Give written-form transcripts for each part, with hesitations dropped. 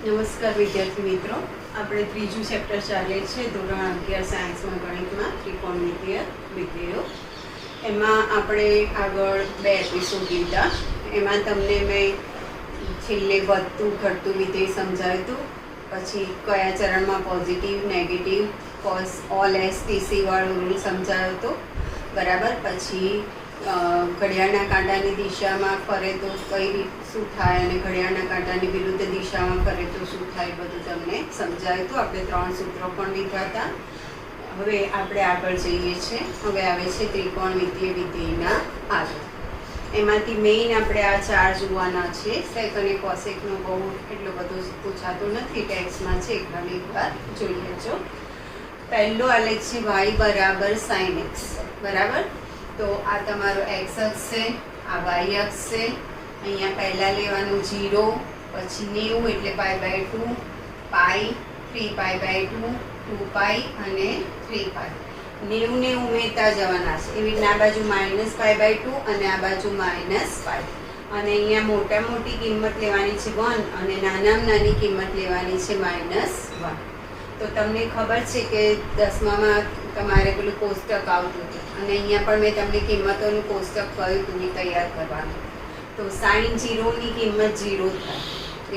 નમસ્કાર વિદ્યાર્થી મિત્રો, આપણે ત્રીજું ચેપ્ટર ચાલે છે ધોરણ 11 સાયન્સમાં ગણિતમાં ત્રિકોણમિતીય વિધેયો. એમાં આપણે આગળ 2 એપિસોડ લીધા. એમાં તમને મેં છેલ્લે વધતું ઘટતું વિધેય સમજાવ્યું હતું, પછી કયા ચરણમાં positive negative cos all STC વાળો રૂલ સમજાવ્યો હતો, બરાબર. પછી ઘડિયાળના કાંટાની દિશામાં ફરે તો કઈ રીત શું થાય અને ઘડિયાળના કાંટાની વિરુદ્ધ દિશામાં ફરે તો શું થાય, બધું તમને સમજાયું હતું. આપણે 3 સૂત્રો પણ લીધા હતા. હવે આપણે આગળ જઈએ છીએ. હવે આવે છે ત્રિકોણમિતીય વિધેયના આગળ. એમાંથી મેઇન આપણે આ 4 જોવાના છે. સેક અને કોસેકનો બહુ એટલો બધો પૂછાતો નથી, ટેક્સમાં છે, ખાલી એકવાર જોઈ લેજો. પહેલો આલેખ છે y બરાબર sin x, બરાબર. તો આ તમારો x અક્ષ છે, આ y અક્ષ છે. અહીંયા પહેલાં લેવાનું 0, પછી 90 એટલે π/2, પાઈ 3π/2, 2π અને 3π. 90 ને ઉમેરતા જવાના છે. એવી રીતના આ બાજુ -π/2 અને આ બાજુ -π. અને અહીંયા મોટા મોટી કિંમત લેવાની છે 1 અને નાનામાં નાની કિંમત લેવાની છે -1. તો તમને ખબર છે કે 10મામાં તમારે પેલું કોષ્ટક આવતું હતું અને અહીંયા પણ મેં તમને કિંમતોનું કોષ્ટક કહ્યું હતું તૈયાર કરવાનું. તો sin 0 ની કિંમત 0 થાય,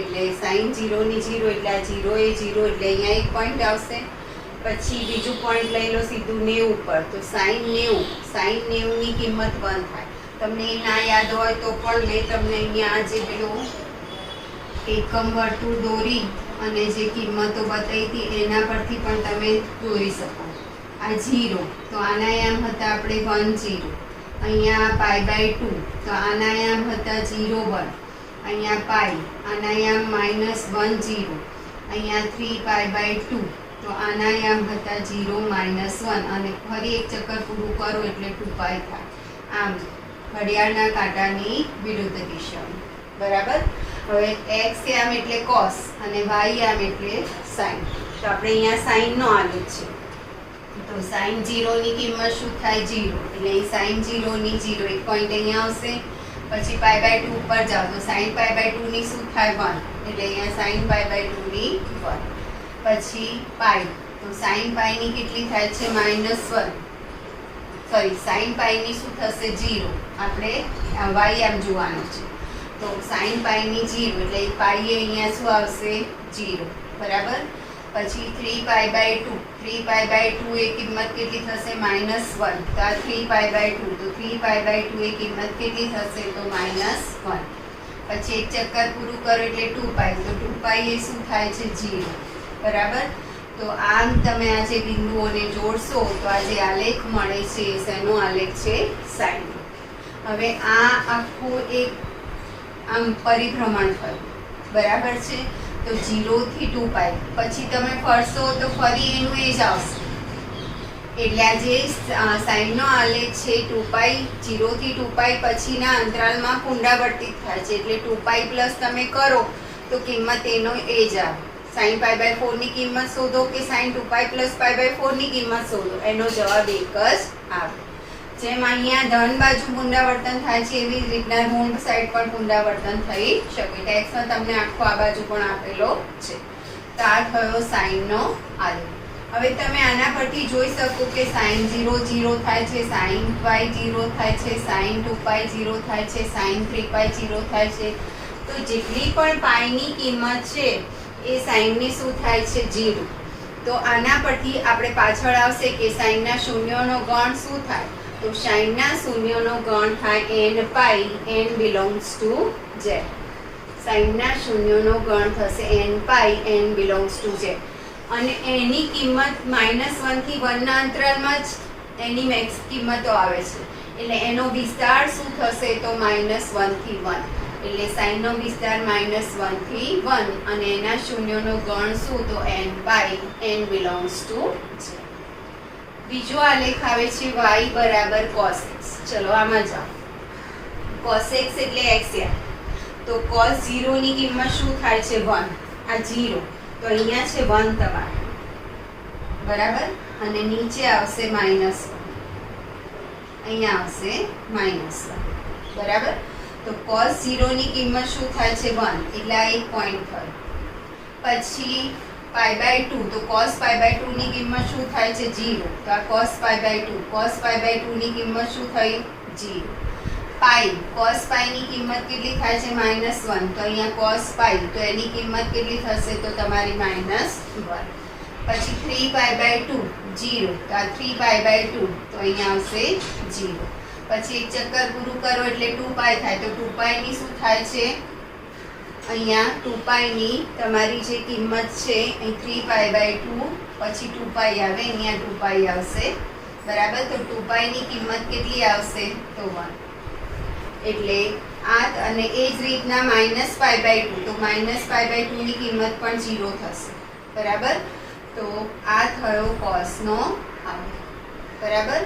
એટલે sin 0 ની 0 એટલે આ 0 એ 0 એટલે અહીંયા એક પોઈન્ટ આવશે. પછી બીજું પોઈન્ટ લઈ લો સીધું 90 પર, તો sin 90 ની કિંમત 1 થાય. તમને એ ના યાદ હોય તો પણ મેં તમને અહીંયા જે પેલું એકમ વર્તુળ દોરી અને જે કિંમતો બતાવી હતી એના પરથી પણ તમે દોરી શકો. આ 0 તો આના આયામ હતા આપણે 1 0, અહીંયા π/2 તો આના આયામ હતા 0 1, અહીંયા પાઈ આના આયામ -1 0, અહીંયા 3π/2 તો આના આયામ હતા 0 -1 અને ફરી એક ચક્કર પૂરું કરો એટલે 2π થાય. આમ ઘડિયાળના કાંટાની વિરુદ્ધ દિશામાં, બરાબર. હવે x આમ એટલે cos અને y આમ એટલે sin. તો આપણે અહીંયા sin નો આલેખ છે. તો sin 0 ની કિંમત શું થાય 0, એટલે sin 0 ની 0 એક પોઈન્ટ અહીંયા આવશે. પછી π/2 ઉપર જાઓ તો sin π/2 ની શું થાય 1, એટલે અહીંયા sin π/2 ની 1. પછી પાઈ, તો sin પાઈ ની કેટલી થાય છે -1, સોરી sin પાઈ ની શું થશે 0. આપણે y આમ જોવાનું છે. તો sin પાઈ ની 0 એટલે પાઈ અહીંયા શું આવશે 0, બરાબર. પછી 3π/2, 3π/2 એ કિંમત કેટલી થશે -1. તો આ 3π/2, તો 3π/2 એ કિંમત કેટલી થશે તો -1. પછી એક ચક્કર પૂરું કરો એટલે 2π, તો 2π એ શું થાય છે 0, બરાબર. તો આમ તમે આ જે બિંદુઓને જોડશો તો આ જે આલેખ મળે છે શેનો આલેખ છે sin. હવે આ આખું એક આમ પરિભ્રમણ થયું, બરાબર છે. તો 0 થી 2π, પછી તમે ફરશો તો ફરી એનું એ જ આવશે. એટલે આ જે સાઈનનો આલેખ છે 2π, 0 થી 2π પછીના અંતરાલમાં પુનરાવર્તિત થાય છે. એટલે 2π પ્લસ તમે કરો તો કિંમત એનો એ જ આવે. sin π/4 ની કિંમત શોધો કે sin 2π પ્લસ π/4 ની કિંમત શોધો, એનો જવાબ એક જ આવે. જેમ અહીંયા ધન બાજુ પુનરાવર્તન થાય છે એવી જ રીતના ઋણ સાઈડ પણ પુનરાવર્તન થઈ શકે. ટેક્સમાં તમને આખો આ બાજુ પણ આપેલો છે. તો આ થયો સાઈનનો આલેખ. હવે તમે આના પરથી જોઈ શકો કે sin 0 0 થાય છે, sin π 0 થાય છે, sin 2π 0 થાય છે, sin 3π 0 થાય છે. તો જેટલી પણ પાઈની કિંમત છે એ સાઈનની શું થાય છે 0. તો આના પરથી આપણે પાછળ આવશે કે સાઈનના શૂન્યોનો ગણ શું થાય. તો સાઈનના શૂન્યોનો ગણ થાય n π, n belongs to z. સાઈનના શૂન્યોનો ગણ થશે n π, n belongs to z. અને એની કિંમત -1 થી 1 ના અંતરાલમાં જ એની મેક્સ કિંમતો આવે છે. એટલે એનો વિસ્તાર શું થશે તો -1 થી 1. એટલે સાઈનનો વિસ્તાર -1 થી 1 અને એના શૂન્યોનો ગણ શું તો n π, n belongs to z. બીજો આલેખ આવે છે y બરાબર cos x. ચલો આમાં જાઓ. cos x એટલે x યાર. તો cos 0 ની કિંમત શું થાય છે 1. આ 0 તો અહીંયા છે 1 તમારે, બરાબર. અને નીચે આવશે -1, અહીંયા આવશે -1, બરાબર. તો cos 0 ની કિંમત શું થાય છે 1, એટલે આ એક પોઈન્ટ થયો. પછી π/2, તો cos π/2 ની કિંમત શું થાય છે 0, તો આ cos π/2 ની કિંમત શું થઈ 0. cos π ની કિંમત કેટલી થાય છે -1, તો અહીંયા cos π, તો એની કિંમત કેટલી થશે તો તમારી -1. પછી 3π/2 0, તો આ 3π/2, તો અહીંયા આવશે 0. પછી એક ચક્કર પૂરું કરો એટલે 2π થાય, તો 2π ની શું થાય છે અહીંયા 2π ની તમારી જે કિંમત છે અહીં 3π/2, પછી 2π આવે, અહીંયા 2π આવશે, બરાબર. તો 2π ની કિંમત કેટલી આવશે તો 1. એટલે આ, અને એ જ રીતના -π/2, તો -π/2 ની કિંમત પણ 0 થશે, બરાબર. તો આ થયો cos નો આલેખ, બરાબર.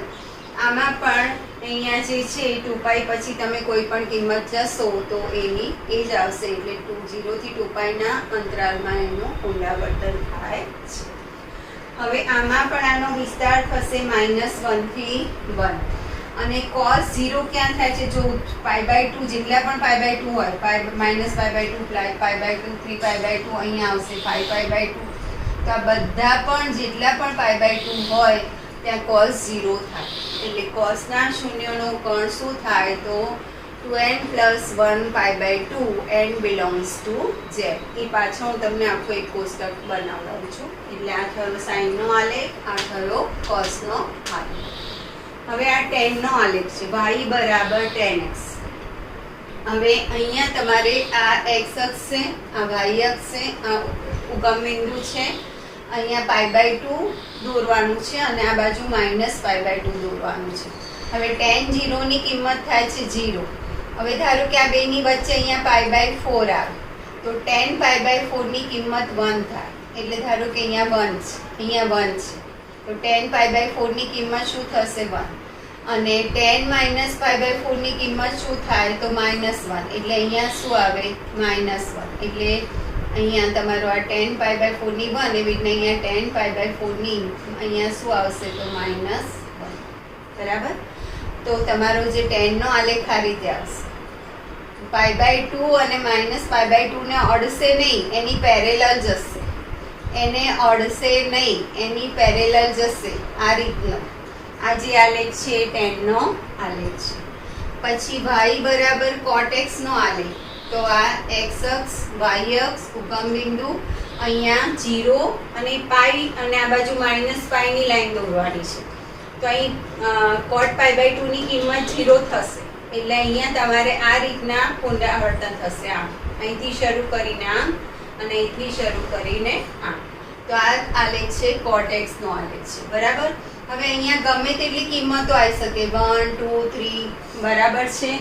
આમાં પણ અહીંયા જે છે 2π પછી તમે કોઈ પણ કિંમત જશો તો એની એ જ આવશે, એટલે 0 થી 2π ના અંતરાલમાં એનું પુનરાવર્તન થાય છે. હવે આમાં પણ આનો વિસ્તાર થશે -1 થી 1, અને cos 0 ક્યાં થાય છે, જો π/2 જેટલા પણ π/2 હોય, -π/2, π/2, 3π/2, અહીંયા આવશે 5π/2, તો આ બધા પણ જેટલા પણ π/2 હોય ત્યાં cos 0 થાય. એટલે cos ના શૂન્યનો ગણ શું થાય તો 2n + 1 π/2 n belongs to z. એ પાછળ હું તમને આખો એક કોષ્ટક બનાવડાવું છું. એટલે આ થયો sin નો આલેખ, આ થયો cos નો આલેખ. હવે આ tan નો આલેખ છે, y = tan x. હવે અહીંયા તમારે આ x અક્ષ છે, આ y અક્ષ છે, આ ઉગમ બિંદુ છે, અહીંયા π/2 દોરવાનું છે અને આ બાજુ -π/2 દોરવાનું છે. હવે tan 0 ની કિંમત થાય છે 0. હવે ધારો કે આ બેની વચ્ચે અહીંયા π/4 આવે, તો tan π/4 ની કિંમત 1 થાય. એટલે ધારો કે અહીંયા 1 છે, અહીંયા 1 છે, તો tan π/4 ની કિંમત શું થશે 1. અને tan -π/4 ની કિંમત શું થાય તો -1, એટલે અહીંયા શું આવે -1. એટલે અહીંયા તમારો આ tan π/4 ની 1, એવી રીતના અહીંયા tan π/4 ની અહીંયા શું આવશે તો -1, બરાબર. તો તમારો જે tan નો આલેખ આ રીતે આવશે. π/2 અને -π/2 ને અડશે નહીં, એની પેરેલલ જશે. એને અડશે નહીં, એની પેરેલલ જશે, આ રીતનો. આ જે આલેખ છે tan નો આલેખ છે. પછી y = cot x નો આલેખ. તો આ x અક્ષ, y અક્ષ, ઉગમ બિંદુ, અહીંયા 0 અને π, અને આ બાજુ -π ની લાઈન દોરવાની છે. તો અહીં cot π/2 ની કિંમત 0 થશે. એટલે અહીંયા તમારે આ રીતના પુનરાવર્તન થશે. આમ અહીંથી શરૂ કરીને આમ, અને અહીંથી શરૂ કરીને આમ. તો આ આલેખ છે cot x નો આલેખ છે, બરાબર. હવે અહીંયા ગમે તેટલી કિંમતો આવી શકે, 1, 2, 3, બરાબર છે.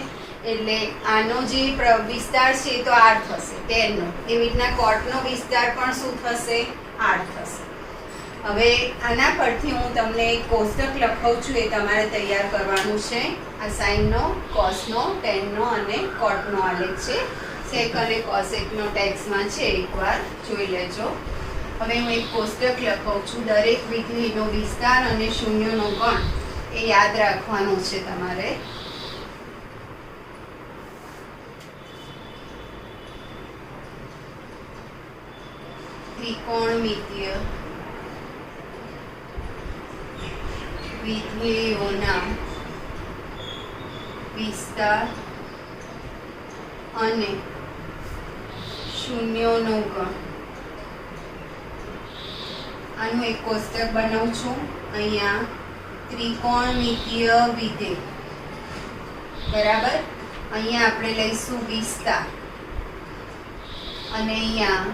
એટલે આનો જે વિસ્તાર છે તો r થશે tan નો. એવી રીતના cot નો વિસ્તાર પણ શું થશે r થશે. હવે આના પરથી હું તમને એક કોષ્ટક લખાવું છું, એ તમારે તૈયાર કરવાનું છે. આ sin નો, cos નો, tan નો અને cot નો આલેખ છે. sec અને cosec નો ટેક્સ્ટમાં છે, એકવાર જોઈ લેજો. હવે હું એક કોષ્ટક લખાવું છું. દરેક વિધેયનો વિસ્તાર અને શૂન્યનો ગણ એ યાદ રાખવાનું છે તમારે. ત્રિકોણમિતીય વિધેયોના વિસ્તાર અને શૂન્યનો ગણ. આનું એક કોષ્ટક બનાવું છું. અહીંયા ત્રિકોણમિતીય વિધેય, બરાબર. અહીંયા આપણે લઈશું વિસ્તાર અને અહીંયા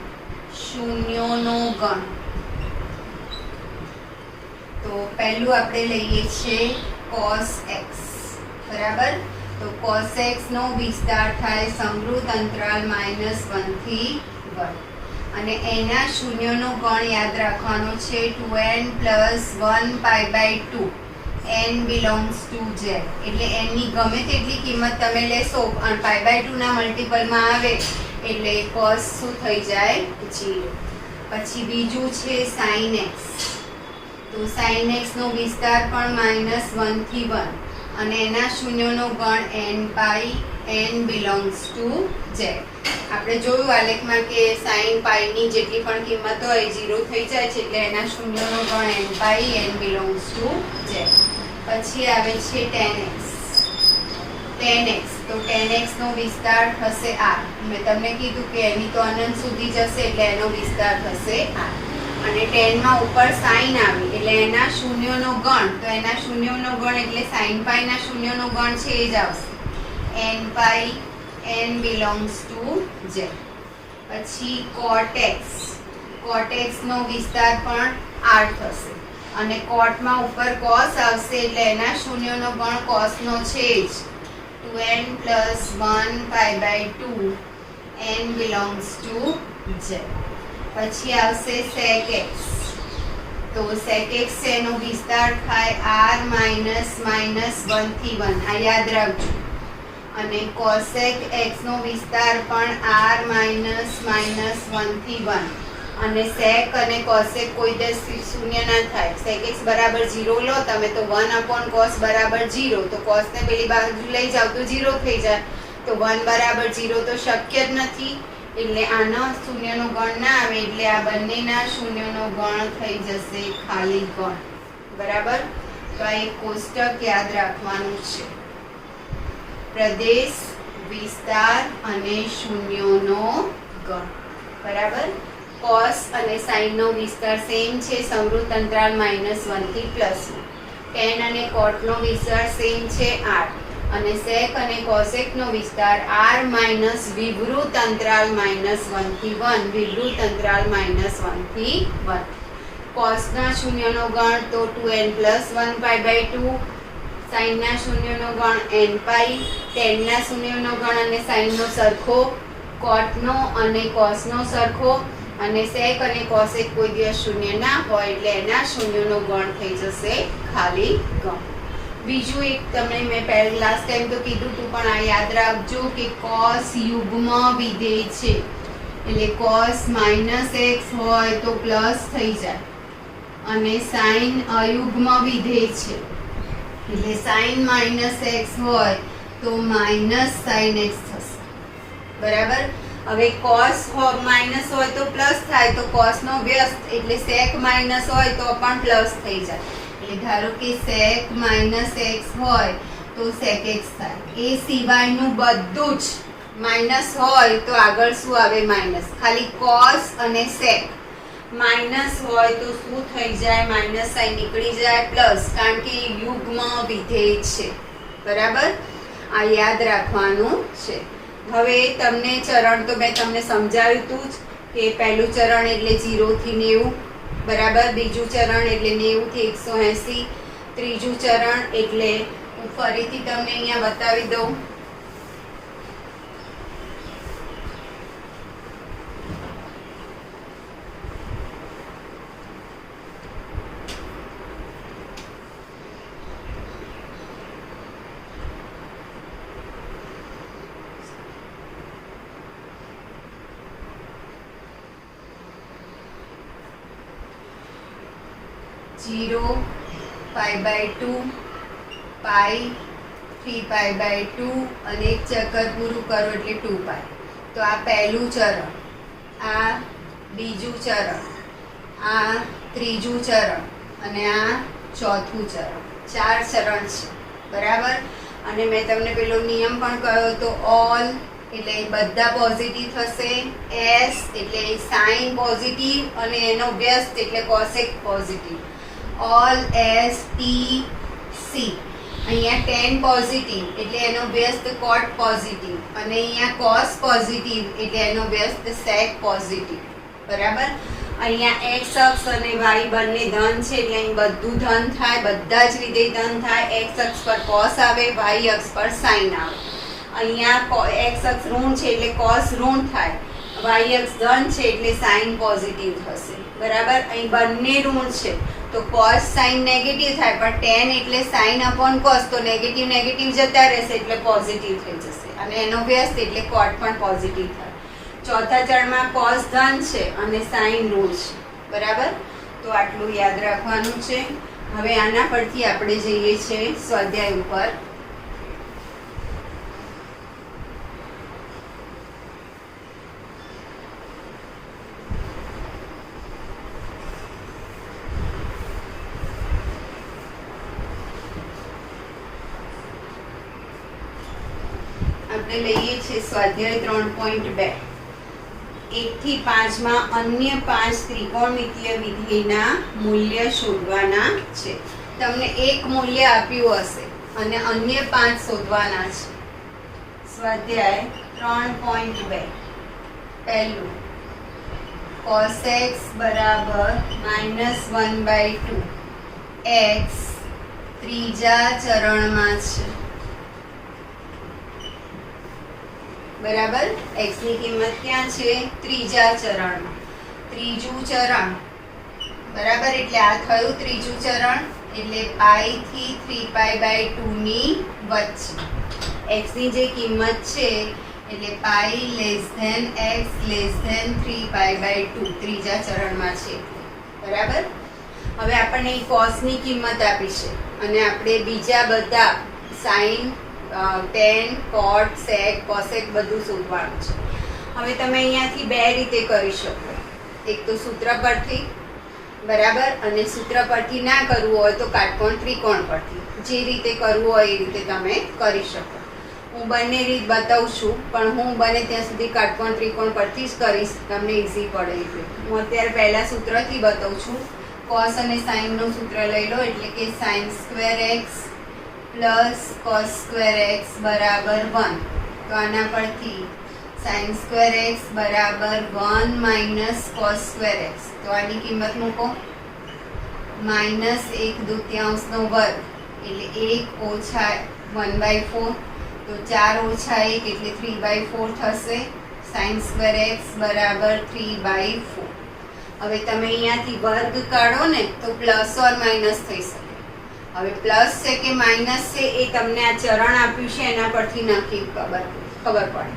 શૂન્યોનો ગણ. તો પહેલું આપણે લઈએ છીએ cos x, બરાબર. તો cos x નો વિસ્તાર થાય સમૃદ્ધ અંતરાલ -1 થી 1, અને એના શૂન્યનો ગણ યાદ રાખવાનો છે 2n + 1 π/2 n belongs to z. એટલે n ની ગમે તેટલી કિંમત તમે લેશો અને π/2 ના મલ્ટિપલમાં આવે એટલે cos શું થઈ જાય 0. પછી બીજું છે sin x. તો sin x નો વિસ્તાર પણ -1 થી 1, અને એના શૂન્યનો ગણ n π n belongs to z. આપણે જોયું આલેખમાં કે sin પાઈની જેટલી પણ કિંમત હોય 0 થઈ જાય છે એટલે એના શૂન્યનો ગણ n pi n belongs to z. પછી આવે છે tan x. tan x તો tan x નો વિસ્તાર થશે r. મેં તમને કીધું કે એની તો અનંત સુધી જશે એટલે એનો વિસ્તાર થશે r. અને tan માં ઉપર sin આવી એટલે એના શૂન્યનો ગણ, તો એના શૂન્યનો ગણ એટલે sin પાઈ ના શૂન્યનો ગણ છે એ જ આવશે n pi n belongs to z. પછી cot x. cot x નો વિસ્તાર પણ r થશે અને cot માં ઉપર cos આવશે એટલે એના શૂન્યનો ગણ cos નો છે જ 2n plus 1 pi by 2 n belongs to z. પછી આવશે sec x. તો sec x એનો વિસ્તાર થાય r minus 1 થી 1, આ યાદ રાખજો. અને cosec x નો વિસ્તાર પણ r minus 1 થી 1. અને sec અને cosec કોઈ દસ શૂન્ય ના થાય. sec x બરાબર 0 લો તમે તો 1/cos બરાબર 0, તો cos ને પેલી બાજુ લઈ જાવ તો 0 થઈ જાય. તો 1 બરાબર 0 તો શક્ય જ નથી એટલે આનો શૂન્યનો ગણ ના આવે એટલે આ બંનેના શૂન્યનો ગણ થઈ જશે ખાલી ગણ. બરાબર. તો આ એક કોષ્ટક યાદ રાખવાનું છે. પ્રદેશ, વિસ્તાર અને શૂન્યોનો ગણ. બરાબર. cos અને sin નો વિસ્તાર સેમ છે, સમૃદ્ધ અંતરાલ -1 થી +1. tan અને cot નો વિસ્તાર સેમ છે r. અને sec અને cosec નો વિસ્તાર r માઇનસ વિવૃત અંતરાલ -1 થી 1, વિવૃત અંતરાલ -1 થી 1. cos ના શૂન્યનો ગણ તો 2n + 1 pi by 2, sin ના શૂન્યનો ગણ n પાઈ, tan ના શૂન્યનો ગણ અને sin નો સરખો, cot નો અને cos નો સરખો. અને sec અને cosec કોઈ દિવસ શૂન્ય ના હોય એટલે એના શૂન્યનો ગણ થઈ જશે ખાલી ગણ. બીજું એક તમને મેં પહેલા લાસ્ટ ટાઈમ તો કીધું હતું પણ આ યાદ રાખજો કે cos યુગ્મ વિધેય છે એટલે cos -x હોય તો પ્લસ થઈ જાય અને sin અયુગ્મ વિધેય છે એટલે sin -x હોય તો -sin x થશે. બરાબર. હવે cos માઇનસ હોય તો પ્લસ થાય તો cos નો વ્યસ્ત એટલે sec માઇનસ હોય તો પણ પ્લસ થઈ જાય. એટલે ધારો કે sec -x હોય તો sec x થાય. એ સિવાયનું બધું જ માઇનસ હોય તો આગળ શું આવે? માઇનસ. ખાલી cos અને sec માઇનસ હોય તો શું થઈ જાય? માઇનસ સાઈન નીકળી જાય પ્લસ, કારણ કે યુગ્મ વિધેય છે. બરાબર. આ યાદ રાખવાનું છે. હવે તમને ચરણ તો મેં તમને સમજાવ્યું હતું જ કે પહેલું ચરણ એટલે 0 થી 90, બરાબર. બીજું ચરણ એટલે 90 થી 180. ત્રીજું ચરણ એટલે હું ફરીથી તમને અહીંયા બતાવી દઉં. Zero pi by 2 pi 3 pi by 2 અને એક ચક્કર પૂરું કરો એટલે 2 પાઈ. તો આ પહેલું ચરણ, આ બીજું ચરણ, આ ત્રીજું ચરણ અને આ ચોથું ચરણ. 4 ચરણ છે. બરાબર. અને મેં તમને પેલો નિયમ પણ કહ્યો તો ઓલ એટલે બધા પોઝિટિવ થશે, એસ એટલે સાઇન પોઝિટિવ અને એનો વ્યસ્ત એટલે cosec positive. All S T C. અહીંયા tan પોઝિટિવ એટલે એનો વ્યસ્ત cot પોઝિટિવ અને અહીંયા cos પોઝિટિવ એટલે એનો વ્યસ્ત sec પોઝિટિવ. બરાબર. અહીંયા x અક્ષ અને y બંને ધન છે એટલે અહીં બધું ધન થાય, બધા જ વિધેય ધન થાય. x અક્ષ પર cos આવે, y અક્ષ પર sin આવે. અહીંયા x અક્ષ ઋણ છે એટલે cos ઋણ થાય, y અક્ષ ધન છે એટલે sin પોઝિટિવ થશે. બરાબર. અહીં બંને ઋણ છે તો cos sin નેગેટિવ થાય, પણ tan એટલે sin upon cos તો નેગેટિવ નેગેટિવ જતા રહેશે એટલે પોઝિટિવ થઈ જશે અને એનો વ્યસ્ત એટલે cot પણ પોઝિટિવ થાય. ચોથા ચરણમાં cos ધન છે અને sin ઋણ છે. બરાબર. તો આટલું યાદ રાખવાનું છે. હવે આના પરથી આપણે જઈએ છીએ સ્વાધ્યાય ઉપર. આપણે લઈએ છીએ સ્વાધ્યાય 3.2 1 થી 5 માં અન્ય 5 ત્રિકોણમિતીય વિધેયના મૂલ્ય શોધવાના છે. તમને એક મૂલ્ય આપ્યું હશે અને અન્ય 5 શોધવાના છે. સ્વાધ્યાય 3.2 પહેલું cos x બરાબર -1/2 x ત્રીજા ચરણમાં છે. બરાબર, x ની કિંમત ક્યાં છે? ત્રીજા ચરણમાં. ત્રીજું ચરણ બરાબર, એટલે આ થયું ત્રીજું ચરણ, એટલે પાઈ થી 3π/2 ની વચ્ચે x ની જે કિંમત છે એટલે પાઈ x 3π/2 ત્રીજા ચરણમાં છે. બરાબર, હવે આપણને cos ની કિંમત આપી છે અને આપણે બીજા બધા sin, tan, cot, sec, cosec બધું શોધવાનું છે. હવે તમે અહીંયાથી બે રીતે કરી શકો. એક તો સૂત્ર પરથી, બરાબર, અને સૂત્ર પરથી ના કરવું હોય તો કાટકોણ ત્રિકોણ પરથી. જે રીતે કરવું હોય એ રીતે તમે કરી શકો. હું બંને રીત બતાવું છું, પણ હું બને ત્યાં સુધી કાટકોણ ત્રિકોણ પરથી જ કરીશ, તમને ઇઝી પડે એટલે. હું અત્યારે પહેલાં સૂત્રથી બતાવું છું. cos અને sin નું સૂત્ર લઈ લો, એટલે કે sin² x plus cos² x બરાબર 1. તો આના પરથી sin² x બરાબર 1 માઇનસ cos² x. તો આની કિંમત મૂકો, -1/2 વર્ગ એટલે 1 ઓછા 1/4, તો 4 ઓછા 1 એટલે 3/4 થશે. sin² x બરાબર 3/4. હવે તમે અહીંયાથી વર્ગ કાઢો ને તો પ્લસ ઓર માઇનસ થઈ શકે. હવે પ્લસ છે કે માઇનસ છે એ તમને આ ચરણ આપ્યું છે એના પરથી નક્કી ખબર પડે.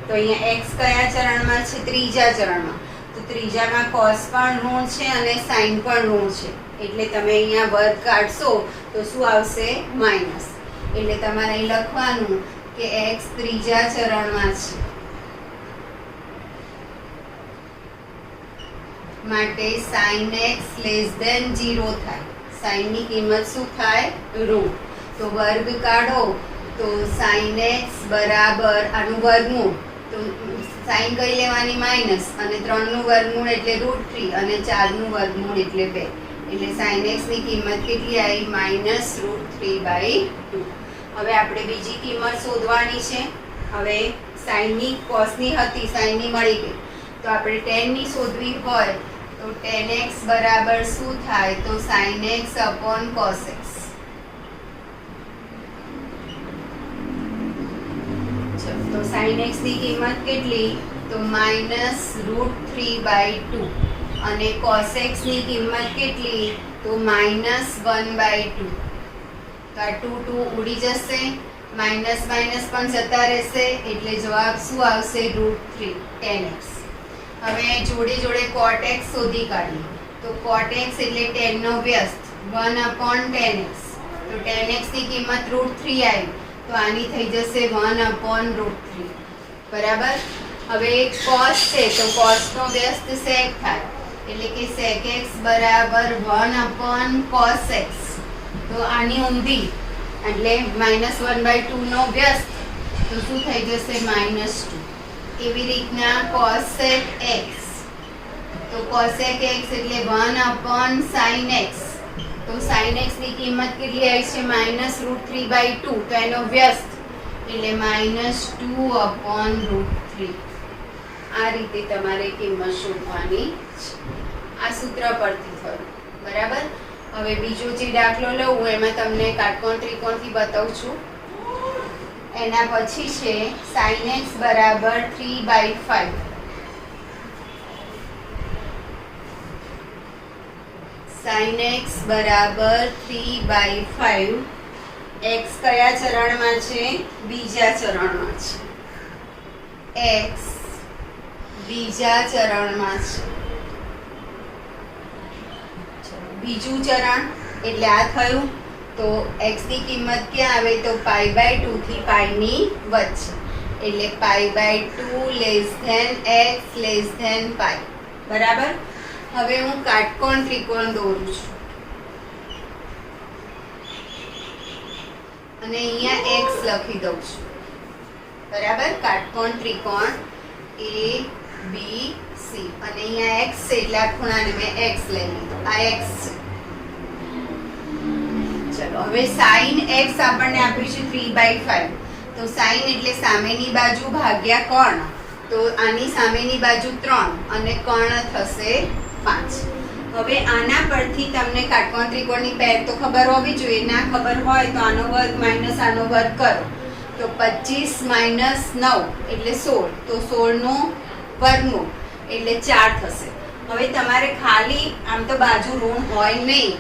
તો અહીંયા x કયા ચરણમાં છે? ત્રીજા ચરણમાં. તો ત્રીજામાં cos પણ ઋણ છે અને sin પણ ઋણ છે, એટલે તમે અહીંયા વર્ગ કાઢશો તો શું આવશે? માઇનસ. એટલે તમારે અહીં લખવાનું કે x ત્રીજા ચરણમાં છે, માટે sin x <0 થાય. sin ની કિંમત શું થાય? ઋણ. તો વર્ગ કાઢો તો sin x બરાબર આનું વર્ગમૂળ, તો sin કઈ લેવાની? માઇનસ, અને 3 નું વર્ગમૂળ એટલે √3 અને 4 નું વર્ગમૂળ એટલે 2. એટલે sin x ની કિંમત કેટલી આવી? -√3/2. હવે આપણે બીજી કિંમત શોધવાની છે. હવે sin ની cos ની હતી, sin ની મળી ગઈ, તો આપણે tan ની શોધવી હોય તો tan x બરાબર શું થાય? તો sin x / cos x. તો sin x ની કિંમત કેટલી? તો -√3/2 અને cos x ની કિંમત કેટલી? તો -1/2. તો આ 2 ઉડી જશે, માઇનસ માઇનસ પણ જતા રહેશે, એટલે જવાબ શું આવશે? √3 tan x. હવે જોડે જોડે cot x શોધી કાઢીએ. તો cot x એટલે tan નો વ્યસ્ત 1/tan x. તો tan x ની કિંમત √3 આવી, તો આની થઈ જશે 1/√3. બરાબર. હવે cos છે તો cos નો વ્યસ્ત sec થાય, એટલે કે sec x બરાબર 1/cos x. તો આની ઊંધી એટલે -1/2 નો વ્યસ્ત, તો શું થઈ જશે? -2. એવી રીતના cosec x, તો cosec x એટલે 1/sin x. તો sin x ની કિંમત કેટલી આવી છે? -√3/2. તો એનો વ્યસ્ત એટલે -2/√3. આ રીતે તમારે કિંમત શોધવાની છે. આ સૂત્ર પરથી થયું. બરાબર. હવે બીજો જે દાખલો લઉં હું એમાં તમને કાટકોણ ત્રિકોણથી બતાવું છું. એના પછી છે sin x બરાબર 3/5. sin x બરાબર 3/5. x કયા ચરણમાં છે? બીજા ચરણમાં છે. x બીજા ચરણમાં છે. બીજું ચરણ એટલે આ થયું. તો x ની કિંમત ક્યાં આવે? તો π/2 થી π ની વચ્ચે, એટલે π/2 x π. બરાબર. હવે હું કાટકોણ ત્રિકોણ દોરું છું અને અહીંયા x લખી દઉં છું. બરાબર. કાટકોણ ત્રિકોણ એ બી સી અને અહીંયા એક્સ છે એટલે આ ખૂણાને મેં એક્સ લઈ લીધો. આ એક્સ છે. ચલો હવે સાઈન એક્સ આપણને આપ્યું છે 3/5. તો સાઈન એટલે સામેની બાજુ ભાગ્યા કર્ણ. તો આની સામેની બાજુ 3 અને કર્ણ થશે 5. હવે આના પરથી તમને કાટકોણ ત્રિકોણની પેર તો ખબર હોવી જોઈએ. ના ખબર હોય તો આનો વર્ગ માઇનસ આનો વર્ગ કરો તો 25 માઇનસ 9 એટલે 16. તો 16 નું વર્ગમૂળ એટલે 4 થશે. હવે તમારે ખાલી આમ તો બાજુ ઋણ હોય નહીં,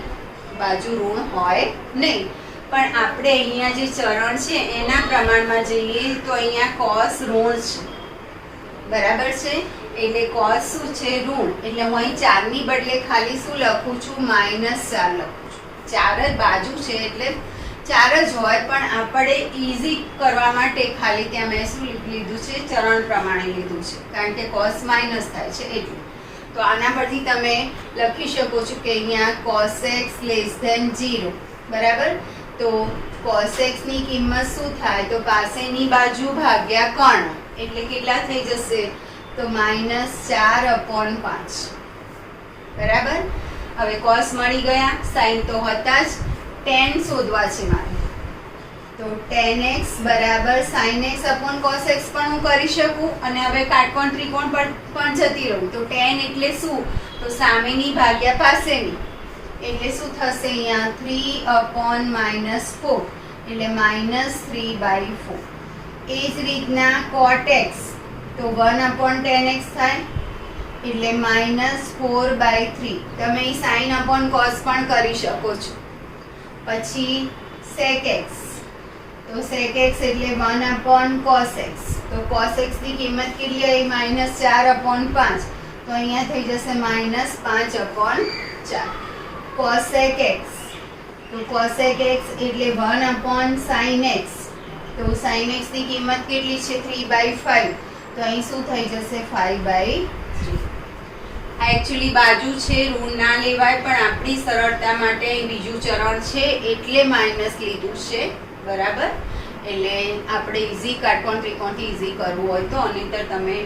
પણ આપણે અહીંયા જે ચરણ છે એના પ્રમાણમાં જઈએ તો અહીંયા cos ઋણ છે. બરાબર છે. એટલે cos શું છે? ઋણ. એટલે હું અહીં 4 ની બદલે ખાલી શું લખું છું? -4 લખું છું. 4 જ બાજુ છે એટલે 4 જ હોય, પણ આપણે ઈઝી કરવા માટે ખાલી ત્યાં મેં શું લીધું છે? ચરણ પ્રમાણે લીધું છે, કારણ કે cos માઇનસ થાય છે એટલે. તો આના પરથી તમે લખી શકો છો કે અહીંયા cos x < 0. બરાબર. તો cos x ની કિંમત શું થાય? તો પાસેની બાજુ ભાગ્યા કર્ણ એટલે કેટલા થઈ જશે? તો -4/5. બરાબર. હવે cos મળી ગયા, sin તો હતા જ, tan શોધવા છે મારે. તો tan x = sin x / cos x પણ હું કરી શકું. અને હવે કાટકોણ ત્રિકોણ પર પણ જતી રહું. તો tan એટલે શું? તો સામેની ભાગ્યા પાસેની એટલે શું થશે? અહીંયા 3/-4 એટલે -3/4. એ જ રીતના cot x તો 1/tan x થાય એટલે -4/3. તમે sin / cos પણ કરી શકો છો. પછી sec x તો sec x એટલે 1/cos x. તો cos x ની કિંમત કેટલી આવી? -4/5. તો અહીંયા થઈ જશે -5/4. cosec x તો cosec x એટલે 1/sin x. તો sin x ની કિંમત કેટલી છે? 3/5. તો અહીં શું થઈ જશે? 5/3. આ એકચ્યુઅલી બાજુ છે, ઋણ ના લેવાય, પણ આપણી સરળતા માટે અહીં બીજું ચરણ છે એટલે માઇનસ લીધું છે. બરાબર. એટલે આપણે ઈઝી કાટકોણ ત્રિકોણથી ઈઝી કરવું હોય તો, નહીંતર તમે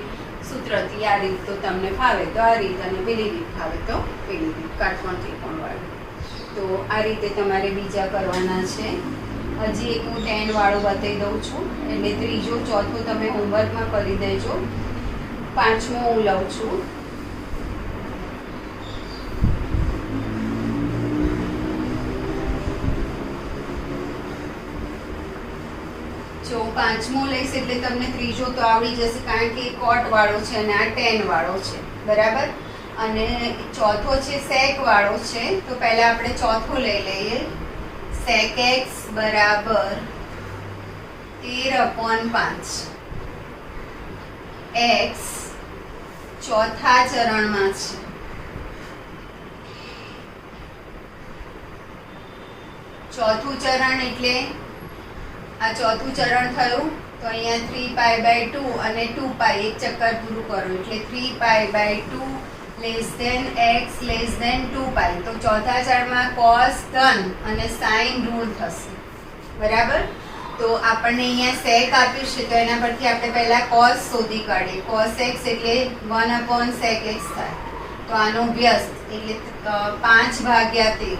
સૂત્રથી આ રીત તો તમને ફાવે તો આ રીત અને પેલી રીત ફાવે તો પેલી રીત કાટકોણ ત્રિકોણ વાળું. તો આ રીતે તમારે બીજા કરવાના છે. હજી એક હું tan વાળું બતાવી દઉં છું. એટલે ત્રીજો ચોથો તમે હોમવર્કમાં કરી દેજો. પાંચમો હું લઉં છું. જો પાંચમો લઈશ એટલે તમને ત્રીજો તો આવડી જશે, કારણ કે cot વાળો છે અને આ tan વાળો છે. બરાબર. અને ચોથો છે sec વાળો છે. તો પહેલા આપણે ચોથો લઈ લઈએ. sec x = 13/5. x ચોથા ચરણમાં છે. ચોથું ચરણ એટલે આ ચોથું ચરણ થયું. તો અહીંયા 3π/2 અને 2π એક ચક્કર પૂરું કરો એટલે 3π/2 x < 2π. તો ચોથા ચરણમાં cos ધન અને sin ઋણ થશે. બરાબર. તો આપણને અહીંયા sec આપ્યું છે તો એના પરથી આપણે પહેલા cos શોધી કાઢીએ. cos x એટલે 1/sec x થાય. તો આનો વ્યસ્ત એટલે 5/13.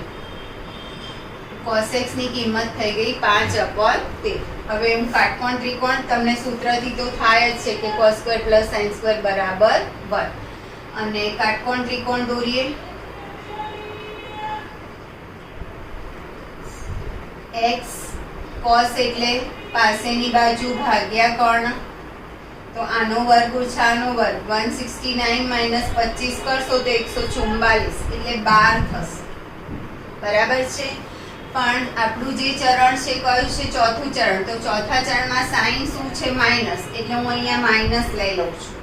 cos x ની કિંમત થઈ ગઈ 5/13. હવે હું કાટકોણ ત્રિકોણ તમને સૂત્રથી તો થાય જ છે કે cos² + sin² = 1. અને કાટકોણ ત્રિકોણ દોરીએ. x cos એટલે પાસેની બાજુ ભાગ્યા કર્ણ. તો આનો વર્ગ ઓછા આનો વર્ગ 169 - 25 કરશો તો 144 એટલે 12 થશે. બરાબર છે. પણ આપણું જે ચરણ છે કયું છે? ચોથું ચરણ. તો ચોથા ચરણમાં સાઇન શું છે? માઇનસ. એટલે હું અહીંયા માઇનસ લઈ લઉં છું.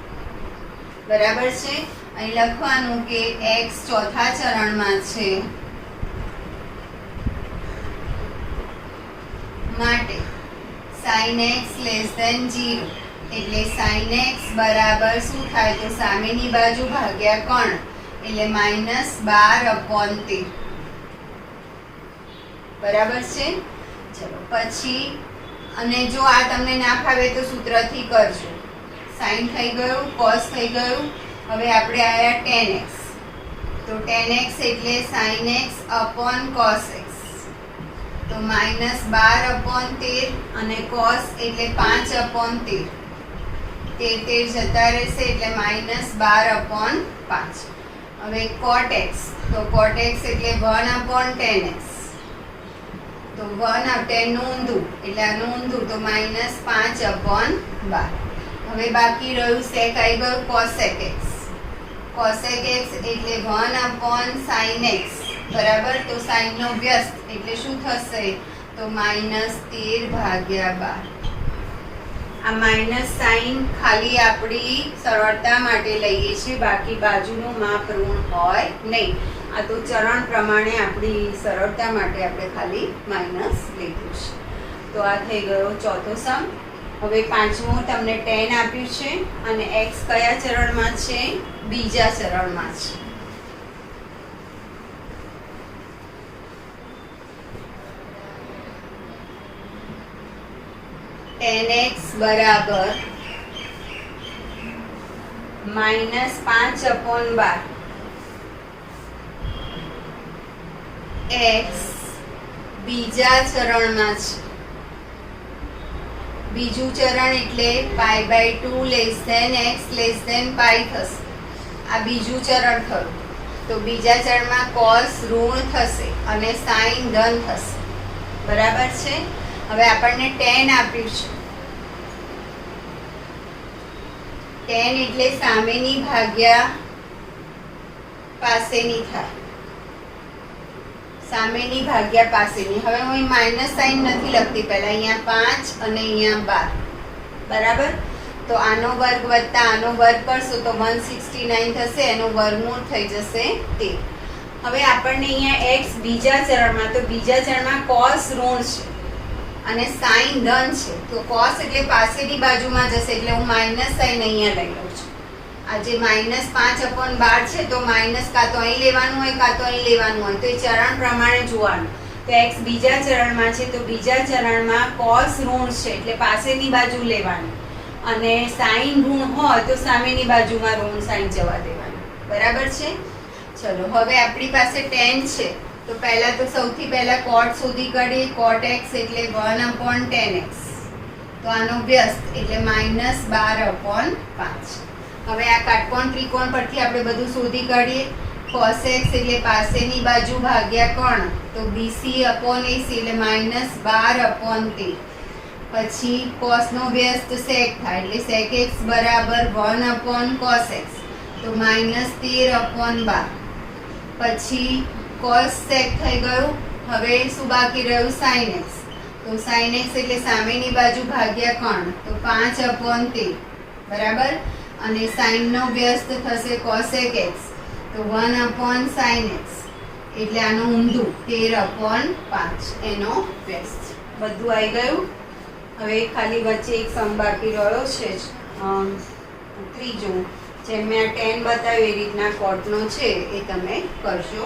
બરાબર છે. અહીં લખવાનું કે x ચોથા ચરણમાં છે માટે sin x < 0. એટલે sin x બરાબર શું થાય? તો સામેની બાજુ ભાગ્યા કર્ણ એટલે -12/13. બરાબર છે. ચલો પછી અને જો આ તમને ના ફાવે તો સૂત્રથી કરજો. સાઇન થઈ ગયું, કોસ થઈ ગયું. હવે આપણે આયા tan x. તો tan x એટલે sin x upon cos x. તો -12/13 અને cos એટલે 5/13. 13 જતા રહેશે એટલે -12/5. હવે cot x. તો cot x એટલે 1/tan x. તો 1/10 નું ઊંધું એટલે આનું ઊંધું તો -5/12. હવે બાકી રહ્યું sec આવી ગયું cosec x. cosec x એટલે 1/sin x બરાબર. તો sin નો વ્યસ્ત એટલે શું થશે તો -13/12. આ માઇનસ સાઇન ખાલી આપણી સરળતા માટે લઈએ છીએ, બાકી બાજુનું માપ ઋણ હોય નહીં. આ તો ચરણ પ્રમાણે આપણી સરળતા માટે આપણે ખાલી માઇનસ લીધું છે. તો આ થઈ ગયો ચોથો સમ. હવે પાંચમો તમને tan આપ્યું છે અને x કયા ચરણમાં છે? બીજા ચરણમાં છે. tan x બરાબર -5/12. x બીજા ચરણમાં છે. બીજું ચરણ એટલે π/2 x π થશે. આ બીજું ચરણ થયું. તો બીજા ચરણમાં cos ઋણ થશે અને sin ધન થશે. બરાબર છે. હવે આપણને tan આપ્યું છે. tan એટલે સામેની ભાગ્યા પાસેની થાય. સામેની ભાગ્યા પાસેની. હવે હું માઇનસ સાઇન નથી લખતી, પહેલા અહીંયા 5 અને અહીંયા 12. બરાબર. તો આનો વર્ગ વત્તા આનો વર્ગ કરશો તો 169 થશે. એનું વર્ગમૂળ થઈ જશે 13. હવે આપણને અહીંયા x બીજા ચરણમાં, તો બીજા ચરણમાં cos ઋણ છે અને sin ધન છે. તો cos એટલે પાસેની બાજુમાં જશે એટલે હું માઇનસ સાઇન અહીંયા લઈ લઉં છું. આ જે -5/12 છે તો માઇનસ કાં તો અહીં લેવાનું હોય કાં તો અહીં લેવાનું હોય. તો એ ચરણ પ્રમાણે જોવાનું. તો x બીજા ચરણમાં છે તો બીજા ચરણમાં cos ઋણ છે એટલે પાસેની બાજુ લેવાની અને sin ઋણ હોય તો સામેની બાજુમાં ઋણ sin જવા દેવાનું. બરાબર છે. ચલો હવે આપણી પાસે tan છે તો પહેલા તો સૌથી પહેલા cot શોધી કાઢીએ. cot x એટલે 1/tan x. તો આનો વ્યસ્ત એટલે -12/5. હવે આ કાટકોણ ત્રિકોણ પરથી આપણે બધું શોધી કાઢીએ. cos x એટલે પાસેની બાજુ ભાગ્યા કોણ, તો BC/AC એટલે -12/13. પછી cos નો વ્યસ્ત sec થાય એટલે sec x બરાબર 1/cos x. તો -13/12. પછી cos sec થઈ ગયું. હવે શું બાકી રહ્યું? sin x. તો sin x એટલે સામેની બાજુ ભાગ્યા કોણ, તો 5/13. બરાબર. અને sin નો વ્યસ્ત થશે cosec x. તો 1/sin x એટલે આનું ઊંધું 13/5 એનો વ્યસ્ત. બધું આવી ગયું. હવે ખાલી વચ્ચે એક સમ બાકી રહ્યો છે ત્રીજું. જેમ મેં આ tan બતાવ્યું એ રીતના cotનો છે એ તમે કરશો.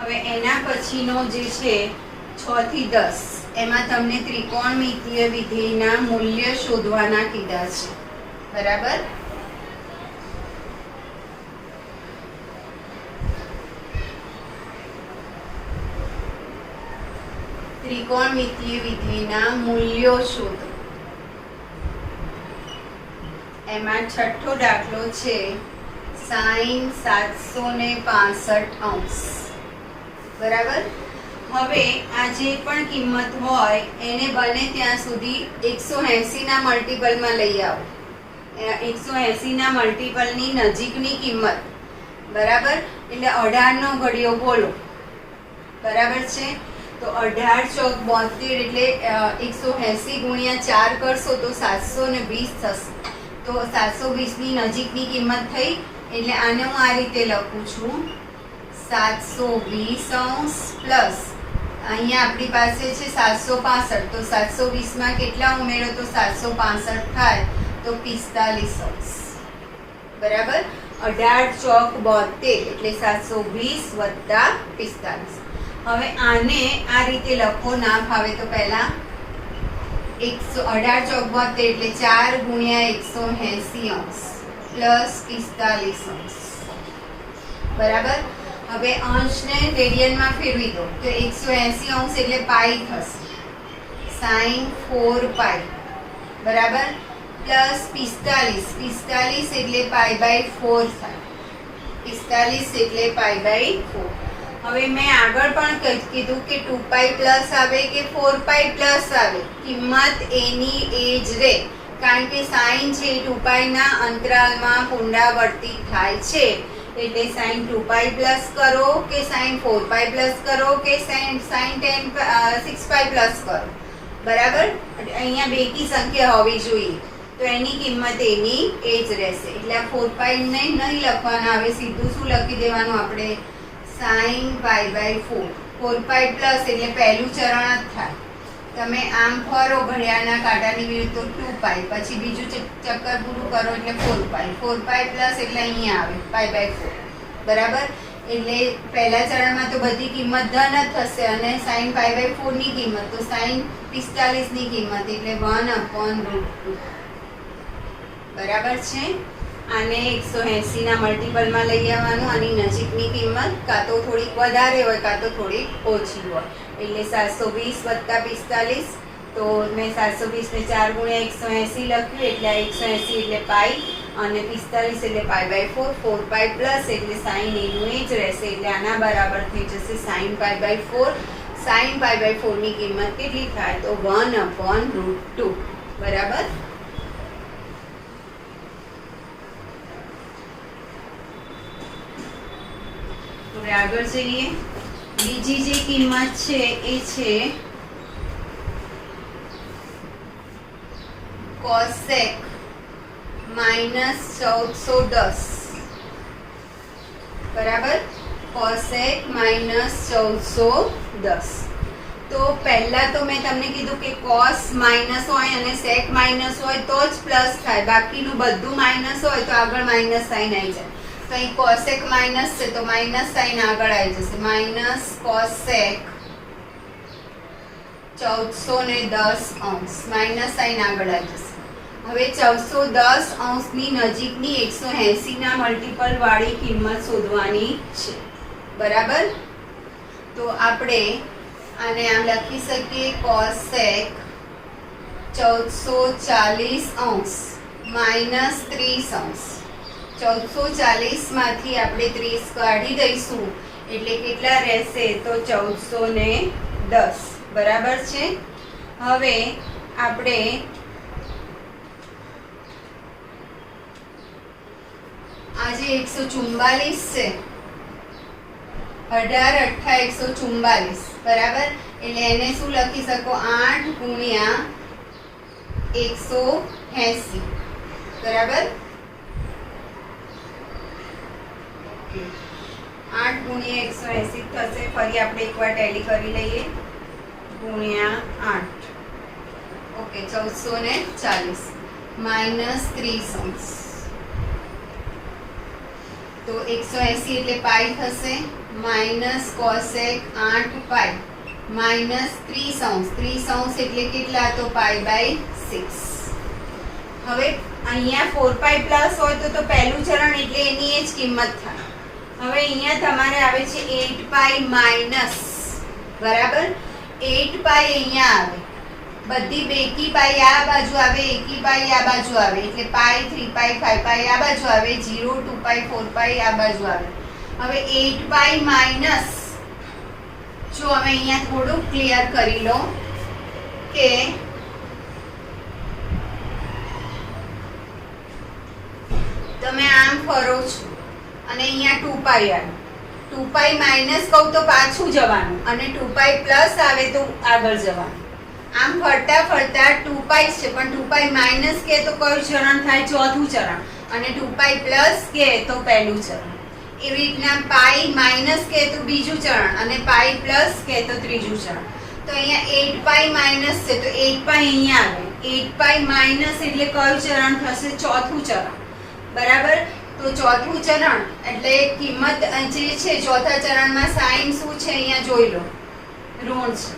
હવે એના પછીનો જે છે 6 થી 10 એમાં તમને ત્રિકોણમિતીય વિધેયના મૂલ્ય શોધવાના કીધા છે. બરાબર. ત્રિકોણમિતીય વિધેયના મૂલ્યો શોધો. એમાં છઠ્ઠો દાખલો છે sin 765°. બરાબર. હવે આ જે પણ કિંમત હોય એને બને ત્યાં સુધી 180 ના મલ્ટિપલમાં લઈ આવો. 180 ના મલ્ટિપલની નજીકની કિંમત. બરાબર. એટલે 18 નો ઘડિયો બોલો. બરાબર છે. તો 18 ચોક 72 એટલે 180 ગુણ્યા 4 કરશો તો 720 થશે. તો 720 ની નજીકની કિંમત થઈ એટલે આને હું આ રીતે લખું છું 720 પ્લસ અહીંયા આપણી પાસે છે 765. તો 720 માં કેટલા ઉમેરો તો 765 થાય તો 45. બરાબર. 18 ચોક 72 એટલે 720 વત્તા 45. હવે આને આ રીતે લખો. ના ફાવે તો પહેલા 18 એટલે 4 ગુણ્યા 180 અંશ પ્લસ 45 અંશ બરાબર. હવે અંશને રેડિયનમાં ફેરવી દો તો 180 અંશ એટલે પાઈ થશે sin 4 પાઈ બરાબર પ્લસ 45 એટલે પાઈ બાય 4 થાય 45 એટલે પાઈ બાય 4. હવે મેં આગળ પણ કીધું કે 2 પાઈ પ્લસ આવે કે 4 પાઈ પ્લસ આવે કિંમત એની એ જ રહે, કારણ કે સાઈન છે 2 પાઈના અંતરાલમાં પુનરાવર્તિત થાય છે. એટલે સાઈન 2 પાઈ પ્લસ કરો કે સાઈન 4 પાઈ પ્લસ કરો કે સાઈન 6 પાઈ પ્લસ કરો બરાબર. અહીંયા બેકી સંખ્યા હોવી જોઈએ તો એની કિંમત એની એ જ રહેશે. એટલે આ 4 પાઈ ને નહીં લખવાના, હવે સીધું શું લખી દેવાનું આપણે sin pi by 4. 4 pi plus એટલે પહેલું ચરણ જ થાય. તમે આમ ફરો ઘડિયાળના કાંટાની વિરુદ્ધ તો 2 પાઈ, પછી બીજું ચક્કર પૂરું કરો એટલે 4 પાઈ. 4 પાઈ પ્લસ એટલે અહીંયા આવે પાઈ બાય 4 બરાબર. એટલે પહેલા ચરણમાં તો બધી કિંમત ધન જ થશે અને sin પાઈ બાય 4 ની કિંમત તો sin 45 ની કિંમત એટલે 1/√2 બરાબર છે. આને 180 ના મલ્ટીપલમાં લઈ આવવાનું. આની નજીકની કિંમત કાં તો થોડીક વધારે હોય કાં તો થોડીક ઓછી હોય. એટલે 720 + 45 તો મેં 720 ને 4 ગુણ્યા 180 લખ્યું એટલે આ 180 એટલે પાઈ અને 45 એટલે પાઈ બાય 4. 4 પાઈ પ્લસ એટલે સાઈન એનું એ જ રહેશે એટલે આના બરાબર થઈ જશે sine pi by 4. Sine pi by 4 ની કિંમત કેટલી થાય તો 1/√2 બરાબર. હવે આગળ જઈએ. બીજી જે કિંમત છે એ છે cosec -1410 બરાબર. cosec -1410 તો પહેલા તો મેં તમને કીધું કે cos માઇનસ હોય અને sec માઇનસ હોય તો જ પ્લસ થાય, બાકીનું બધું માઇનસ હોય તો આગળ માઇનસ સાઈન આવી જાય. તો અહીં cosec માઇનસ છે તો માઇનસ સાઈન આગળ આવી જશે માઇનસ cosec 1410 અંશ માઇનસ સાઈન આગળ આવી જશે. હવે 1410 અંશની નજીકની 180 ના મલ્ટીપલ વાળી કિંમત શોધવાની છે બરાબર. તો આપણે આને આમ લખી શકીએ cosec 1440 અંશ માઇનસ 30 અંશ. 1440 માંથી આપણે 30 કાઢી દઈશું એટલે કેટલા રહેશે તો 1410 બરાબર છે. હવે આપણે આજે 144 છે 18 144 બરાબર. એટલે એને શું લખી શકો 8 ગુણ્યા 180 બરાબર. 8 ગુણ્યા 180 થશે. ફરી આપણે એકવાર ટેલી કરી લઈએ ગુણ્યા 8 ઓકે 1440 માઇનસ 30 અંશ તો 180 એટલે પાઈ થશે માઇનસ cosec 8 પાઈ માઇનસ 30 અંશ. 30 અંશ એટલે કેટલા તો પાઈ બાય 6. હવે અહીંયા 4 પાઈ પ્લસ હોય તો પહેલું ચરણ એટલે એની એ જ કિંમત થાય. હવે અહીંયા તમારે આવે છે 8 પાઈ માઇનસ બરાબર. 8 પાઈ અહીંયા આવે, બધી બેકી પાઈ આ બાજુ આવે, એકી પાઈ આ બાજુ આવે એટલે પાઈ 3 પાઈ 5 પાઈ આ બાજુ આવે, 0 2 પાઈ 4 પાઈ આ બાજુ આવે. હવે 8 પાઈ માઇનસ જો હવે અહીંયા થોડું ક્લિયર કરી લો કે તમે આમ ફરો છો અને અહીંયા 2 પાઈ આવે. 2 પાઈ માઇનસ કહું તો પાછું જવાનું અને 2 પાઈ પ્લસ આવે તો આગળ જવાનું. આમ ફરતા ફરતા 2 પાઈ છે પણ 2 પાઈ માઇનસ કે તો કયું ચરણ થાય ચોથું ચરણ અને 2 પાઈ પ્લસ કે તો પહેલું ચરણ. એવી રીતના પાઈ માઇનસ કે તો બીજું ચરણ અને પાઈ પ્લસ કે તો ત્રીજું ચરણ. તો અહીંયા 8 પાઈ માઇનસ છે તો 8 પાઈ અહીંયા આવે. 8 પાઈ માઇનસ એટલે કયું ચરણ થશે ચોથું ચરણ બરાબર. તો ચોથું ચરણ એટલે કિંમત જે છે ચોથા ચરણમાં સાઈન શું છે અહીંયા જોઈ લો ઋણ છે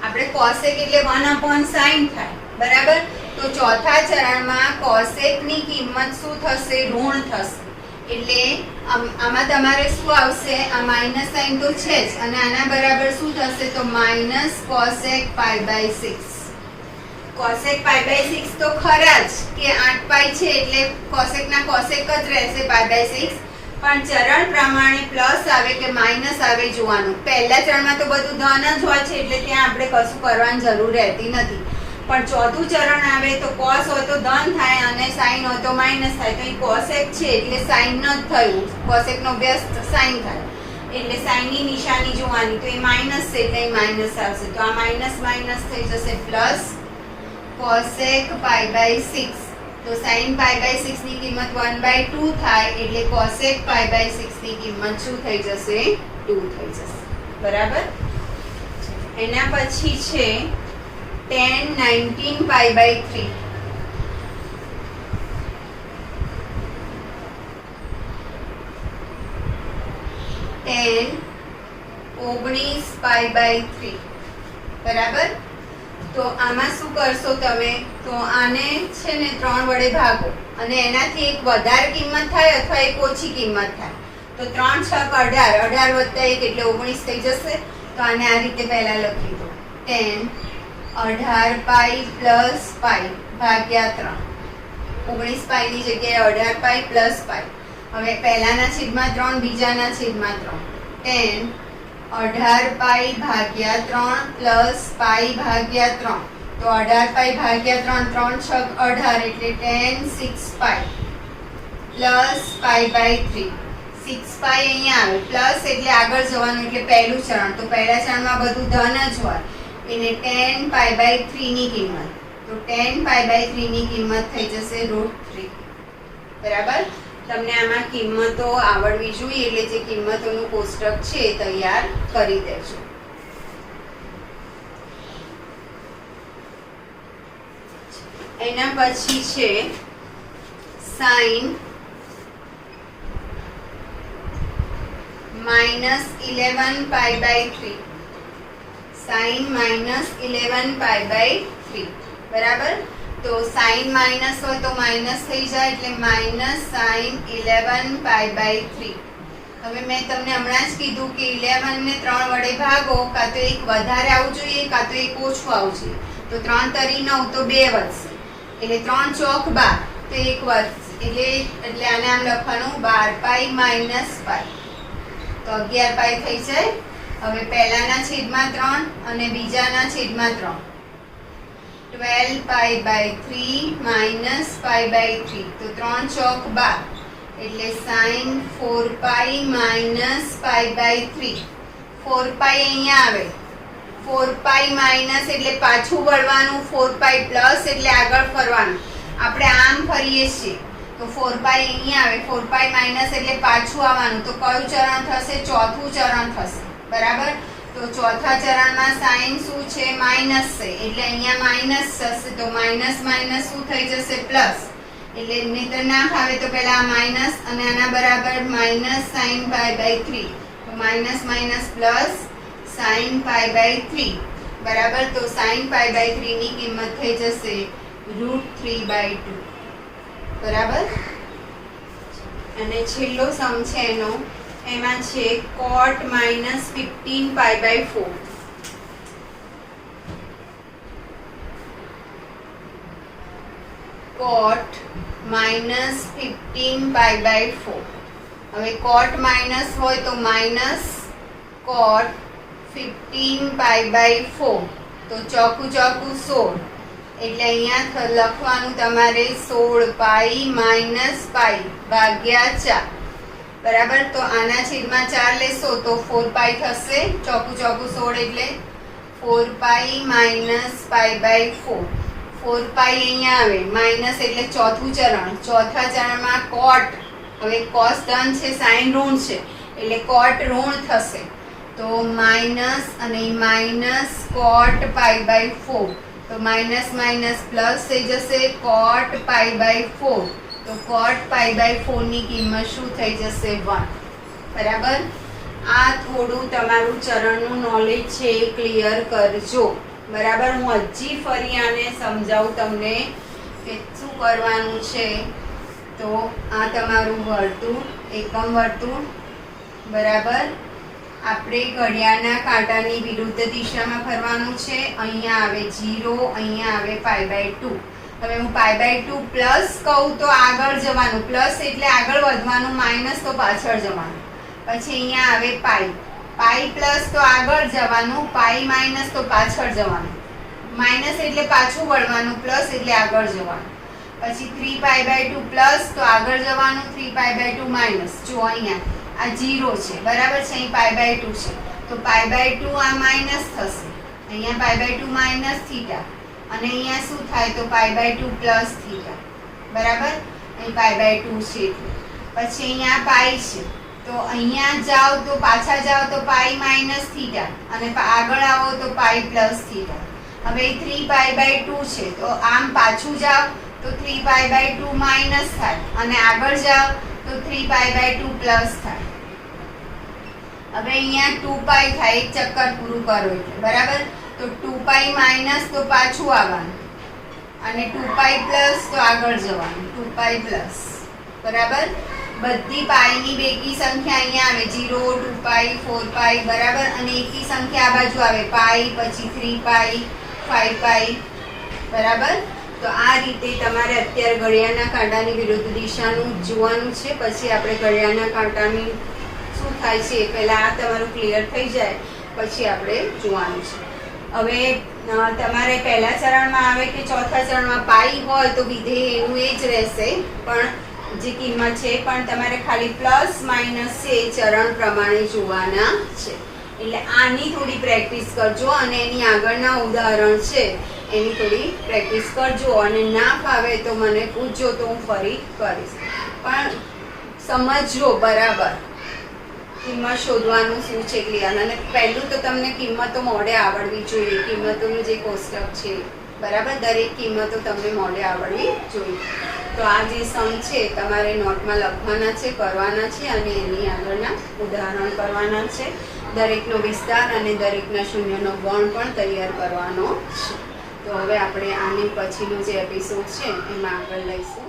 આપણે કોસેક એટલે 1/sin થાય, બરાબર. તો ચોથા ચરણમાં કોસેકની કિંમત શું થશે? ઋણ થશે. એટલે આમાં તમારે શું આવશે? આ માઇનસ સાઇન તો છે જ, અને આના બરાબર શું થશે? તો માઇનસ કોસેક π/6. કોસેક π/6 તો ખરા જ કે 8π છે એટલે કોસેકના કોસેક જ રહેશે π/6, પણ ચરણ પ્રમાણે પ્લસ આવે કે માઇનસ આવે જોવાનું. પહેલા ચરણમાં તો બધું ધન જ હોય છે એટલે ત્યાં આપણે કશું કરવાની જરૂર રહેતી નથી, પણ ચોથું ચરણ આવે તો કોસ હોય તો ધન થાય અને સાઇન હોય તો માઇનસ થાય. તો અહીં કોસેક છે એટલે સાઇન જ થયું, કોસેકનો વ્યસ્ત સાઇન થાય એટલે સાઇનની નિશાની જોવાની. તો એ માઇનસ છે એટલે અહીં માઇનસ આવશે. તો આ માઇનસ માઇનસ થઈ જશે પ્લસ કોસેક π/6. તો sin π/6 ની કિંમત 1/2 થાય એટલે કોસેક π/6 ની કિંમત શું થઈ જશે? 2 થઈ જશે, બરાબર. એના પછી છે tan 19π/3. tan 19π/3, બરાબર. તો આમાં શું કરશો તમે? તો આને છે ને 3 વડે ભાગો અને એનાથી એક વધારે કિંમત થાય અથવા એક ઓછી કિંમત થાય. તો 3 × 6 = 18, 18 + 1 એટલે 19 થઈ જશે. તો આને આ રીતે પહેલા લખી દો, tan 18π + π ભાગ્યા 3. 19π ની જગ્યાએ 18π + π. હવે પહેલાના છેદમાં 3, બીજાના છેદમાં 3. tan 18π ભાગ્યા 3 + π ભાગ્યા 3. તો 18π ભાગ્યા 3, 3 × 6 = 18 એટલે tan 6π + π/3. 6π અહીંયા આવે, પ્લસ એટલે આગળ જવાનું એટલે પહેલું ચરણ. તો પહેલા ચરણમાં બધું ધન જ હોય એટલે tan π/3 ની કિંમત. તો tan π/3 ની કિંમત થઈ જશે √3, બરાબર. તમને આમાં કિંમતો આવડવી જોઈએ એટલે જે કિંમતોનું કોષ્ટક છે એ તૈયાર કરી દેજો. એના પછી છે sin -11π/3. sin -11π/3, બરાબર. તો sin માઇનસ હોય તો માઇનસ થઈ જાય એટલે -sin 11π/3. હવે મેં તમને હમણાં જ કીધું કે 11 ને 3 વડે ભાગો, કાં તો એક વધારે આવવું જોઈએ કાં તો એક ઓછું આવવું જોઈએ. તો 3 તરી 9 તો 2 વધશે એટલે 3 × 4 = 12 તો 1 વધશે એટલે આને આમ લખવાનું 12π - π. તો 11π થઈ જાય. હવે પહેલાના છેદમાં 3 અને બીજાના છેદમાં 3. 12π/3 - π/3. તો 3 × 4 = 12 એટલે sin 4π - π/3. 4π અહીંયા આવે, 4π માઇનસ એટલે પાછું વળવાનું, 4π પ્લસ એટલે આગળ ફરવાનું. આપણે આમ ફરીએ છીએ તો 4π અહીંયા આવે, 4π માઇનસ એટલે પાછું આવવાનું. તો કયું ચરણ થશે? ચોથું ચરણ થશે, બરાબર. તો ચોથા ચરણમાં સાઇન શું છે? માઇનસ છે એટલે અહીંયા માઇનસ થશે. તો માઇનસ માઇનસ શું થઈ જશે? પ્લસ. એટલે નહીતર ના ફાવે તો પહેલા આ માઇનસ અને આના બરાબર -sin π/3. તો માઇનસ માઇનસ પ્લસ sin π/3, બરાબર. તો sin π/3 ની કિંમત થઈ જશે √3/2, બરાબર. અને છેલ્લો સમ છે એનો, એમાં છે cot -15π/4. cot -15π/4. હવે cot માઇનસ હોય તો માઇનસ cot 15π/4. તો ચોકું ચોકું 16 એટલે અહીંયા લખવાનું તમારે 16π - π ભાગ્યા 4, બરાબર. તો આના છેદમાં 4 લેશો તો 4π થશે. ચોકું ચોકું 16 એટલે 4π - π/4. 4π અહીંયા આવે, માઇનસ એટલે ચોથું ચરણ. ચોથા ચરણમાં કોટ, હવે કોસ ધન છે, સાઇન ઋણ છે એટલે કોટ ઋણ થશે. તો માઇનસ અને માઇનસ કોટ π/4. તો માઇનસ માઇનસ પ્લસ થઈ જશે કોટ π/4. તો કોટ π/4 ની કિંમત શું થઈ જશે? 1, બરાબર. આ થોડું તમારું ચરણનું નોલેજ છે એ ક્લિયર કરજો, બરાબર. હું હજી ફરી આને સમજાવું તમને કે શું કરવાનું છે. તો આ તમારું વર્તુળ, એકમ વર્તુળ, બરાબર. આપણે ઘડિયાળના કાંટાની વિરુદ્ધ દિશામાં ફરવાનું છે. અહીંયા આવે 0, અહીંયા આવે π/2. હવે હું π/2 પ્લસ કહું તો આગળ જવાનું, પ્લસ એટલે આગળ વધવાનું, માઇનસ તો પાછળ જવાનું. પછી અહીંયા આવે પાઈ પ્લસ તો આગળ જવાનું, પાઈ માઇનસ તો પાછળ જવાનું. માઇનસ એટલે પાછું વળવાનું, પ્લસ એટલે આગળ જવાનું. પછી 3π/2 પ્લસ તો આગળ જવાનું, 3π/2 માઇનસ. જો અહીંયા આ 0 છે, બરાબર છે, અહીં π/2 છે, તો π/2 આ માઇનસ થશે, અહીંયા π/2 માઇનસ થીટા, અને અહીંયા શું થાય તો π/2 પ્લસ થીટા, બરાબર. અહીં π/2 છે. પછી અહીંયા પાઈ છે, તો અહીંયા જાઓ તો પાછા જાઓ તો પાઈ માઇનસ થીટા, અને આગળ આવો તો પાઈ પ્લસ થીટા. હવે 3π/2 છે, તો આમ પાછું જાઓ તો 3π/2 માઇનસ થાય, અને આગળ જાઓ તો 3π/2 પ્લસ થાય. હવે અહીંયા 2π થાય, એક ચક્કર પૂરું કરો એટલે, બરાબર. તો 2π માઇનસ તો પાછું આવવાનું, અને 2π પ્લસ તો આગળ જવાનું, 2π પ્લસ, બરાબર. બધી પાઈની બેકી સંખ્યા અહીંયા આવે 0, 2π, 4π, બરાબર. અને એકી સંખ્યા આ બાજુ આવે પાઈ, પછી 3π, 5π, બરાબર. તો આ રીતે તમારે અત્યારે ઘડિયાળના કાંટાની વિરુદ્ધ દિશાનું જોવાનું છે. પછી આપણે ઘડિયાળના કાંટાની શું થાય છે પહેલાં આ તમારું ક્લિયર થઈ જાય, પછી આપણે જોવાનું છે. હવે તમારે પહેલા ચરણમાં આવે કે ચોથા ચરણમાં પાઈ હોય તો વિધેય એનું એ જ રહેશે, પણ જે કિંમત છે પણ તમારે ખાલી પ્લસ માઇનસ છે એ ચરણ પ્રમાણે જોવાના છે. એટલે આની થોડી પ્રેક્ટિસ કરજો, અને એની આગળના ઉદાહરણ છે એની થોડી પ્રેક્ટિસ કરજો, અને ના ફાવે તો મને પૂછજો તો હું ફરી કરીશ. પણ સમજજો બરાબર કિંમત શોધવાનું શું છે ક્લિયર. અને પહેલું તો તમને કિંમતો મોઢે આવડવી જોઈએ, કિંમતોનું જે કોષ્ટક છે, બરાબર. દરેક કિંમતો તમને મોઢે આવડવી જોઈએ. તો આ જે સમ છે તમારે નોટમાં લખવાના છે, કરવાના છે, અને એની આગળના ઉદાહરણ કરવાના છે. દરેકનો વિસ્તાર અને દરેકના શૂન્યનો ગણ પણ તૈયાર કરવાનો છે. તો હવે આપણે આની પછીનો જે એપિસોડ છે એમાં આગળ લઈશું.